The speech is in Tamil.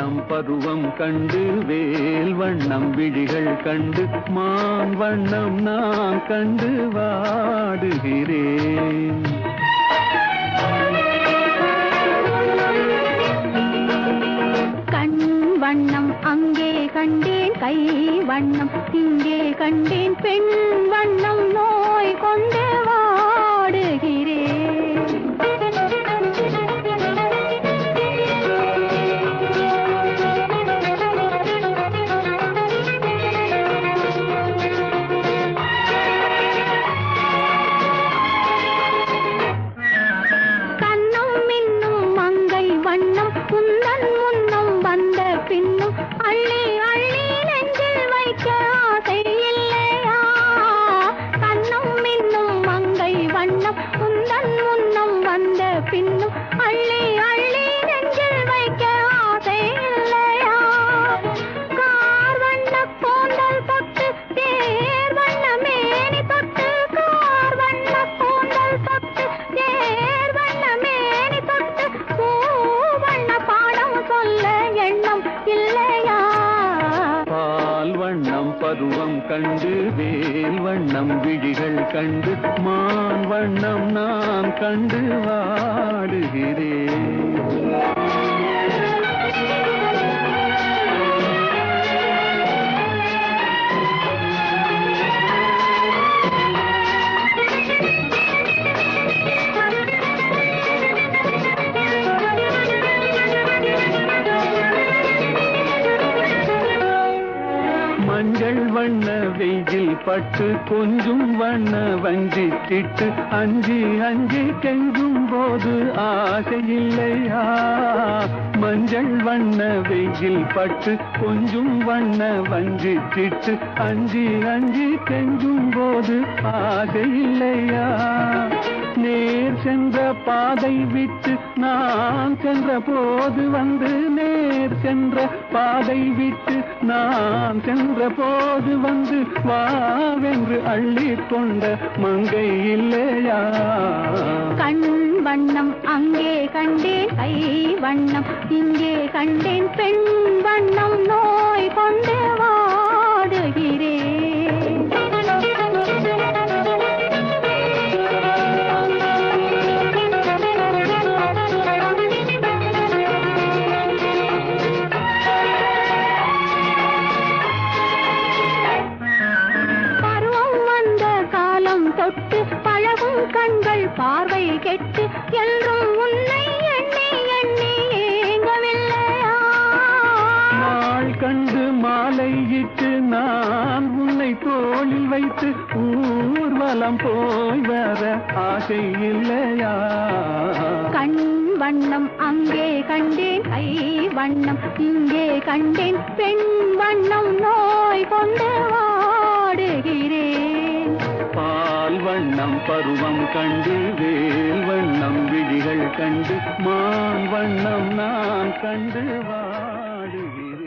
வண்ணம் பருவம் கண்டு வேல் வண்ணம் விழிகள் கண்டு மான் வண்ணம் நான் கண்டு வாடுகிறேன். கண் வண்ணம் அங்கே கண்டேன், கை வண்ணம் இங்கே கண்டேன், பெண் வண்ணம் நோய் கொண்டு வாடுகிறேன். கண்ணும் மின்னும் மங்கை வண்ணம் உந்தன் முன்னம் வந்த பின்னும் அள்ளி அள்ளி நெஞ்சில் வைக்க ஆசை இல்லையா? கண்ணும் மின்னும் மங்கை வண்ணம் உந்தன் முன்னம் வந்த பின்னும் அள்ளி அள்ளி நெஞ்சில் வைக்க ஆசை இல்லையா? கார் வண்ண கூந்தல் தொட்டு தேர் வண்ண மேனி தொட்டு, கார் வண்ண கூந்தல் தொட்டு தேர் வண்ண மேனி தொட்டு, பூ வண்ண பாடம் சொல்ல எண்ணம் இல்லையா? பால் வண்ணம் பருவம் கண்டு வேல் வண்ணம் விழிகள் கண்டு மான் வண்ணம் நான் கண்டு வாடுகிறேன். மஞ்சள் வண்ண வெயில் பட்டு கொஞ்சம் வண்ண வஞ்சி திட்டு அஞ்சி அஞ்சி கெஞ்சும் போது ஆசை இல்லையா? மஞ்சள் வண்ண வெயில் பட்டு கொஞ்சம் வண்ண வஞ்சி திட்டு அஞ்சி அஞ்சி கெஞ்சும் போது ஆசை இல்லையா? நேர் சென்ற பாதை விட்டு நான் சென்ற போது வந்து, நேர் சென்ற பாதை விட்டு நான் சென்ற போது வந்து வாவென்று அள்ளி கொண்ட மங்கை இல்லையா? கண் வண்ணம் அங்கே கண்டேன், கை வண்ணம் இங்கே கண்டேன், பெண் வண்ணம் நோய் கொண்டு வாடுகிறேன். தொட்டு பழகும் கண்கள் பார்வை கெட்டு என்றும் உன்னை எண்ணி எண்ணி ஏங்கவில்லையா? நாள் கண்டு மாலையிட்டு நான் உன்னை தோளில் வைத்து ஊர்வலம் போய் வர ஆசை இல்லையா? கண் வண்ணம் அங்கே கண்டேன், கை வண்ணம் இங்கே கண்டேன், பெண் வண்ணம் நோய் கொண்டு வாடுகிறேன். பால் வண்ணம் பருவம் கண்டு வேல் வண்ணம் விழிகள் கண்டு மான் வண்ணம் நான் கண்டு வாடுகிறேன்.